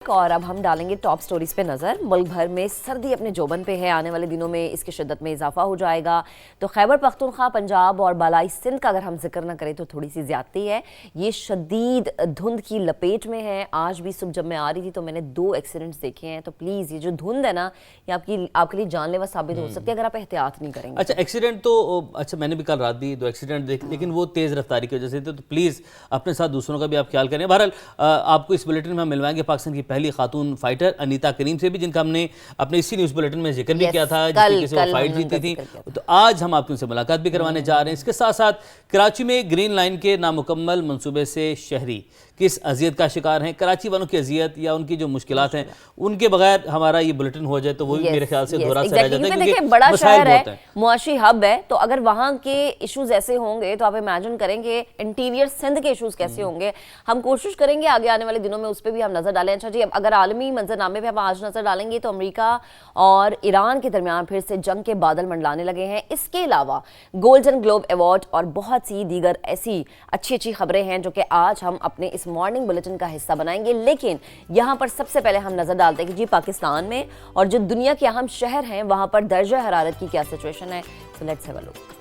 और अब हम डालेंगे टॉप स्टोरीज पे नजर। मुल्क भर में सर्दी अपने जोबन पे है, आने वाले दिनों में इसकी शिद्दत में इजाफा हो जाएगा। तो खैबर पख्तूनख्वा, पंजाब और बालाई सिंध का अगर हम जिक्र ना करें तो थोड़ी सी ज्यादती है। ये शदीद धुंध की लपेट में है। आज भी सुबह जब मैं आ रही थी तो मैंने 2 एक्सीडेंट्स देखे हैं। तो प्लीज ये जो धुंध है ना, ये आपके लिए जानलेवा साबित हो सकती है अगर आप एहतियात नहीं करेंगे। अच्छा, एक्सीडेंट तो अच्छा, मैंने भी कल रात भी 2 एक्सीडेंट देखे, लेकिन वो तेज़ रफ्तारी की वजह से थे। तो प्लीज़ अपने साथ दूसरों का भी आप ख्याल करें। बहरहाल आपको इस बुलेटिन में हम मिलवाएंगे पाकिस्तान की पहली खातून फाइटर अनीता करीम से भी, जिनका हमने अपने इसी न्यूज़ बुलेटिन में जिक्र भी किया था, जिस तरीके से वो फाइट जीती थी। तो आज हम आपकी उनसे मुलाकात भी करवाने जा रहे हैं। इसके साथ साथ कराची में ग्रीन लाइन के नामुकम्मल मंसूबे से शहरी किस अजियत का शिकार हैं, कराची वालों की अजियत या उनकी जो मुश्किलात हैं, उनके बगैर हमारा ये बुलेटिन हो जाए तो वो भी मेरे ख्याल से दोहरा सा रह जाता है, क्योंकि बड़ा शहर है, मुआशी हब है। तो अगर वहाँ के इश्यूज ऐसे होंगे तो आप इमेजिन करेंगे इंटीरियर सिंध के इश्यूज कैसे होंगे। हम कोशिश करेंगे आगे आने वाले दिनों में उस पर भी हम नजर डालें। अच्छा जी, अब अगर आलमी मंजरनामे पे हम आज नजर डालेंगे तो अमेरिका और ईरान के दरमियान फिर से जंग के बादल मंडलाने लगे हैं। इसके अलावा गोल्डन ग्लोब अवार्ड और बहुत सी दीगर ऐसी अच्छी अच्छी खबरें हैं जो कि आज हम अपने इस मॉर्निंग बुलेटिन का हिस्सा बनाएंगे। लेकिन यहां पर सबसे पहले हम नजर डालते हैं कि जी पाकिस्तान में और जो दुनिया के अहम शहर हैं वहां पर दर्जा हरारत की क्या सिचुएशन है। So let's have a look.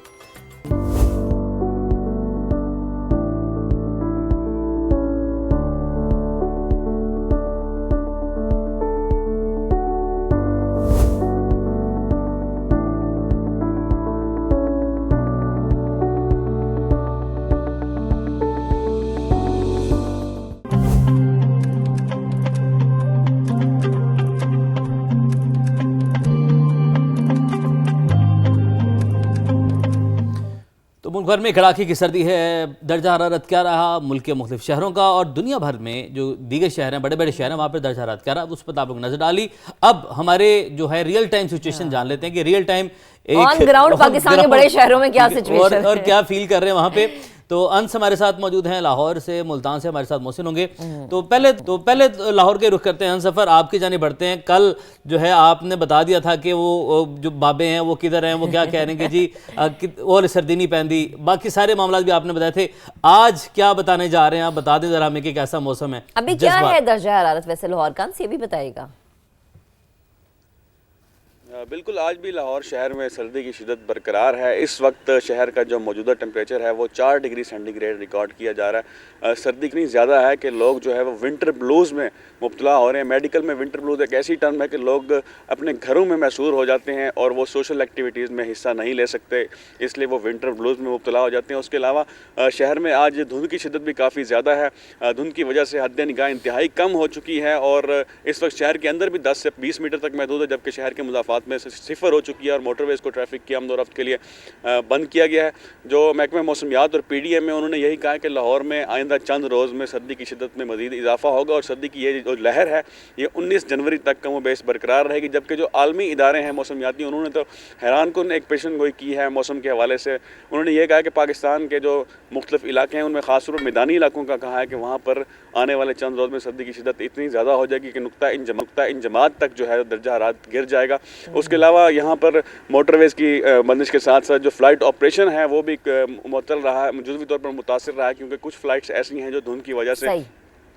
मुल्क भर में कड़ाके की सर्दी है। दर्जा हरारत क्या रहा मुल्क के मुख्तलिफ शहरों का, और दुनिया भर में जो दीगर शहर हैं, बड़े बड़े शहर हैं, वहाँ पर दर्जा हरारत क्या रहा, उस पर आप लोग नजर डाली। अब हमारे जो है रियल टाइम सिचुएशन जान लेते हैं कि real time on ground Pakistan के बड़े शहरों में क्या सिचुएशन और क्या फील कर रहे हैं वहाँ पे। तो अंस हमारे साथ मौजूद हैं लाहौर से, मुल्तान से हमारे साथ मोहसिन होंगे। तो पहले लाहौर के रुख करते हैं। सफ़र आपकी जाने बढ़ते हैं। कल जो है आपने बता दिया था कि वो जो बाबे हैं वो किधर हैं, वो क्या कह रहे हैं कि जी और सर्दी नहीं पहनती, बाकी सारे मामला भी आपने बताए थे। आज क्या बताने जा रहे हैं आप बता दें जरा हमें कि कैसा मौसम है अभी, क्या है दर्जा हरारत वैसे लाहौर का, ये भी बताइएगा। बिल्कुल, आज भी लाहौर शहर में सर्दी की शिद्दत बरकरार है। इस वक्त शहर का जो मौजूदा टेम्परेचर है वो 4 डिग्री सेंटीग्रेड रिकॉर्ड किया जा रहा है। सर्दी इतनी ज़्यादा है कि लोग जो है वो विंटर ब्लूज़ में मुब्तला हो रहे हैं। मेडिकल में विंटर ब्लूज़ एक ऐसी टर्म है कि लोग अपने घरों में महसूर हो जाते हैं और वो सोशल एक्टिविटीज़ में हिस्सा नहीं ले सकते, इसलिए वो विंटर ब्लूज़ में मुब्तला हो जाते हैं। उसके अलावा शहर में आज धुंध की शिद्दत भी काफ़ी ज़्यादा है। धुंध की वजह से हद निगाह इंतहाई कम हो चुकी है और इस वक्त शहर के अंदर भी 10 से 20 मीटर तक महदूद है, जबकि शहर के मुदाफ़ात में सिफर हो चुकी है और मोटरवेज़ को ट्रैफिक की आमद-ओ-रफ्त के लिए बंद किया गया है। जो महकमा मौसमियात और पीडीएम में उन्होंने यही कहा है कि लाहौर में आइंदा चंद रोज़ में सर्दी की शिद्दत में मज़ीद इजाफा होगा और सर्दी की ये जो लहर है ये 19 जनवरी तक कम बेस बरकरार रहेगी। जबकि जो आलमी इदारे हैं मौसमियाती, उन्होंने तो हैरान कुन एक पेशन गोई की है मौसम के हवाले से। उन्होंने ये कहा कि पाकिस्तान के जो मुख्तलिफ इलाके हैं उनमें ख़ास तौर पर मैदानी इलाकों का कहा है कि वहाँ पर आने वाले चंद रोज़ में सर्दी की शिद्दत इतनी ज़्यादा हो जाएगी कि नुक्ता इंजमात तक जो है दर्जा हरारत गिर जाएगा। उसके अलावा यहाँ पर मोटरवेज़ की बंदिश के साथ साथ जो फ़्लाइट ऑपरेशन है वो भी मुअत्तल रहा है, जुज़वी तौर पर मुतासिर रहा है, क्योंकि कुछ फ़्लाइट्स ऐसी हैं जो धुंध की वजह से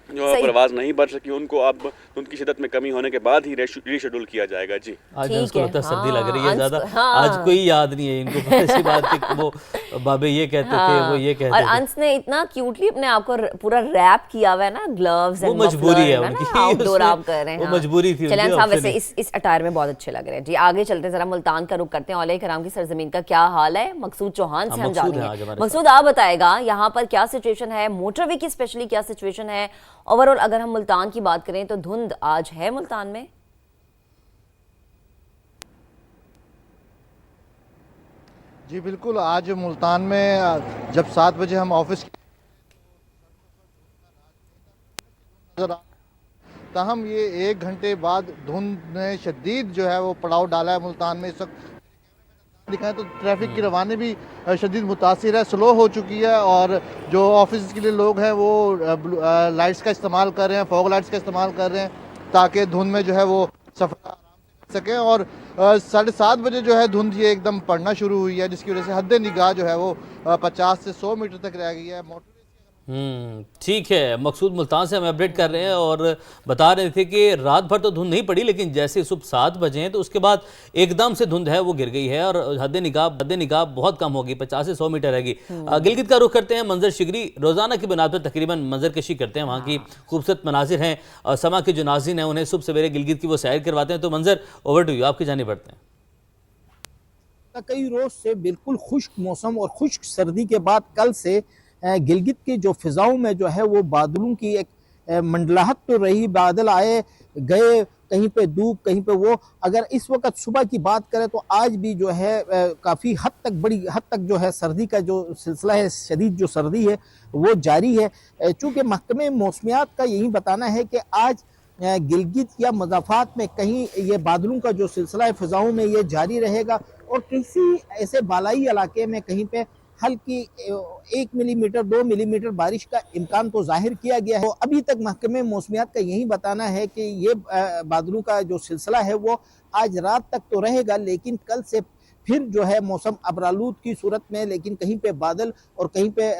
जो परवाज़ नहीं बढ़ सकी, उनको अब उनकी शिद्दत में कमी होने के बाद ही रीशेड्यूल किया जाएगा। जी, आज इसको लगता है सर्दी लग रही है ज़्यादा। आज कोई याद नहीं है इनको ऐसी बात कि वो बाबे ये कहते थे, वो ये कहते थे। और अंस ने इतना क्यूटली अपने आप को पूरा रैप किया हुआ है ना, ग्लव्स एंड मजबूरी है उनकी, आउटडोर आप कर रहे हैं, वो मजबूरी थी। चलें साहब, वैसे इस अटायर में बहुत अच्छे लग रहे हैं। जी आगे चलते हैं, जरा मुल्तान का रुख करते हैं। औलिया कराम की सरजमीन का क्या हाल है, मकसूद चौहान से हम जानेंगे। मकसूद आप बताएगा यहाँ पर क्या सिचुएशन है, मोटरवे की स्पेशली क्या सिचुएशन है, ओवरऑल अगर हम मुल्तान की बात करें तो धुंध आज है मुल्तान में? जी बिल्कुल, आज मुल्तान में जब 7 बजे हम ऑफिस ताहम ये 1 घंटे बाद धुंध ने शदीद जो है वो पड़ाव डाला है मुल्तान में। इस वक्त दिखाएं तो ट्रैफिक की रवानी भी शदीद मुतासिर है, स्लो हो चुकी है और जो ऑफिस के लिए लोग हैं वो लाइट्स का इस्तेमाल कर रहे हैं, फॉग लाइट्स का इस्तेमाल कर रहे हैं ताकि धुंध में जो है वो सफ़र आराम से कर सकें। और 7:30 बजे जो है धुंध ये एकदम पड़ना शुरू हुई है, जिसकी वजह से हद निगाह जो है वो 50 से 100 मीटर तक रह गई है। मोटर ठीक है। मकसूद मुल्तान से हमें अपडेट कर रहे हैं और बता रहे थे कि रात भर तो धुंध नहीं पड़ी, लेकिन जैसे सुबह 7 बजे हैं तो उसके बाद एकदम से धुंध है वो गिर गई है और हद निगाह बहुत कम होगी, 50 से 100 मीटर रहेगी। गिलगित का रुख करते हैं। मंजर शिगरी रोजाना की बुनियाद पर तकरीबन मंजर कशी करते हैं, वहाँ की खूबसूरत मनाजिर हैं और समा के जो नाज़रीन हैं उन्हें सुबह सवेरे गिलगित की वो सैर करवाते हैं। तो मंजर, ओवर टू यू, आपकी जानिब बढ़ते हैं। कई रोज से बिल्कुल खुश्क मौसम और खुश्क सर्दी के बाद कल से गिलगित की जो फिजाओं में जो है वो बादलों की एक मंडलाहट तो रही, बादल आए गए, कहीं पे धूप कहीं पे वो। अगर इस वक्त सुबह की बात करें तो आज भी जो है काफ़ी हद तक, बड़ी हद तक जो है सर्दी का जो सिलसिला है, शदीद जो सर्दी है वो जारी है। चूँकि महकमे मौसमियात का यही बताना है कि आज गिलगित या मज़ाफ़ात में कहीं ये बादलों का जो सिलसिला है फिजाओं में ये जारी रहेगा और किसी ऐसे बालाई इलाके में कहीं पे हल्की 1 मिलीमीटर 2 मिलीमीटर बारिश का इम्कान तो जाहिर किया गया है। तो अभी तक महकमे मौसमियात का यही बताना है कि ये बादलों का जो सिलसिला है वो आज रात तक तो रहेगा, लेकिन कल से फिर जो है मौसम अबरालूद की सूरत में, लेकिन कहीं पे बादल और कहीं पे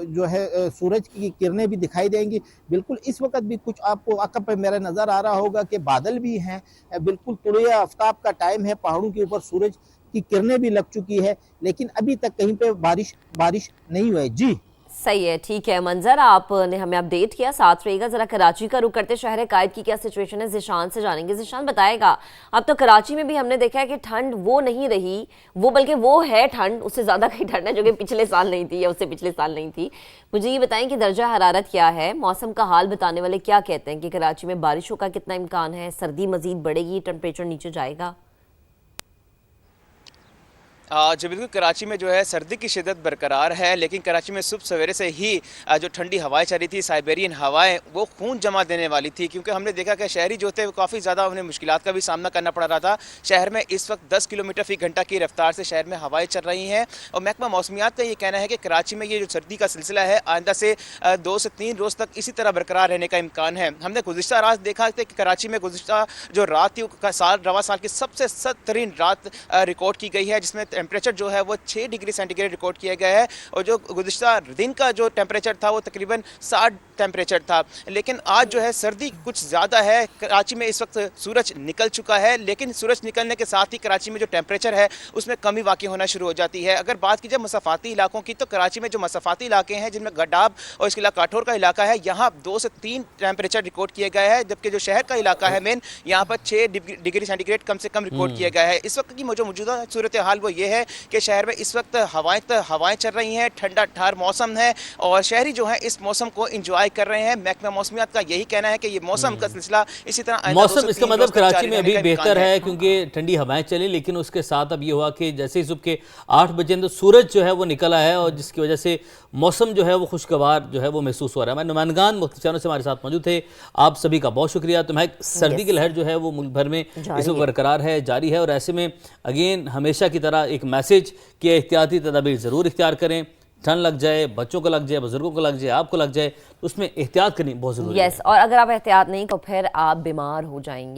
जो है सूरज की किरणें भी दिखाई देंगी। बिल्कुल इस वक्त भी कुछ आपको आकब पे मेरा नज़र आ रहा होगा कि बादल भी हैं, बिल्कुल तुलुए आफ्ताब का टाइम है, पहाड़ों के ऊपर सूरज की किरणें भी लग चुकी है, लेकिन अभी तक कहीं पे बारिश नहीं हुई। जी सही है, ठीक है मंजर, आपने हमें अपडेट किया। साथ रहिएगा। जरा कराची का रुख करते शहर कायद की क्या सिचुएशन है जिशान से जानेंगे। जिशान बताएगा, अब तो कराची में भी हमने देखा है कि ठंड वो नहीं रही, वो बल्कि वो है ठंड, उससे ज़्यादा कहीं ठंड है जो कि पिछले साल नहीं थी या उससे पिछले साल नहीं थी। मुझे ये बताएं कि दर्जा हरारत क्या है, मौसम का हाल बताने वाले क्या कहते हैं कि कराची में बारिशों का कितना इम्कान है, सर्दी मजीद बढ़ेगी, टेम्परेचर नीचे जाएगा? जो बिल्कुल कराची में जो है सर्दी की शिद्दत बरकरार है, लेकिन कराची में सुबह सवेरे से ही जो ठंडी हवाएं चल रही थी, साइबेरियन हवाएं, वो खून जमा देने वाली थी, क्योंकि हमने देखा कि शहरी जो थे वो काफ़ी ज़्यादा उन्हें मुश्किलात का भी सामना करना पड़ रहा था। शहर में इस वक्त 10 किलोमीटर फी घंटा की रफ्तार से शहर में हवाएं चल रही हैं और महकमा मौसमियात का ये कहना है कि कराची में ये जो सर्दी का सिलसिला है आइंदा से 2 से 3 रोज़ तक इसी तरह बरकरार रहने का इम्कान है। हमने गुज़िश्ता रात देखा कि कराची में गुज़िश्ता जो रात थी रवा साल की सबसे सख्त तरीन रात रिकॉर्ड की गई है, जिसमें टेम्परेचर जो है वो 6 डिग्री सेंटीग्रेड रिकॉर्ड किया गया है और जो गुज़िश्ता दिन का जो टेम्परेचर था वो तकरीबन 60 टेम्परेचर था। लेकिन आज जो है सर्दी कुछ ज़्यादा है। कराची में इस वक्त सूरज निकल चुका है, लेकिन सूरज निकलने के साथ ही कराची में जो टेम्परेचर है उसमें कमी वाक़ई होना शुरू हो जाती है। अगर बात की जाए मसाफ़ाती इलाकों की, तो कराची में जो मसाफ़ाती इलाके हैं जिनमें गड्डाब और इसके अलावा काठौर का इलाका है, यहाँ 2 से 3 टेम्परेचर रिकॉर्ड किया गया है, जबकि जो शहर का इलाका है मेन, यहाँ पर 6 डिग्री सेंटीग्रेड कम से कम रिकॉर्ड किया गया है। इस वक्त की जो मौजूदा सूरत हाल वो ये है कि शहर में इस वक्त हवाएं चल रही हैं, ठंडा ठार मौसम है और शहरी जो है इस मौसम को एंजॉय कर रहे हैं। महकमा मौसमियात का यही कहना है कि ये मौसम का सिलसिला इसी तरह मौसम, इसका मतलब कराची में अभी बेहतर है क्योंकि ठंडी हवाएं चली, लेकिन उसके साथ अब ये हुआ कि जैसे ही सुबह के 8 बजे तो सूरज जो है वो निकला है और जिसकी वजह से मौसम जो है वो खुशगवार जो है वो महसूस हो रहा है। मैं नुमाइंदगान मुख्तलिफ चैनलों से हमारे साथ मौजूद थे, आप सभी का बहुत शुक्रिया। तो महक, सर्दी की लहर जो है वो मुल्क भर में इस वक्त बरकरार है, जारी है और ऐसे में अगेन हमेशा की तरह एक मैसेज कि एहतियाती तदाबीर ज़रूर इख्तियार करें। ठंड लग जाए, बच्चों को लग जाए, बुजुर्गों को लग जाए, आपको लग जाए, तो उसमें एहतियात करनी बहुत ज़रूरी है। और अगर आप एहतियात नहीं तो फिर आप बीमार हो जाएंगे।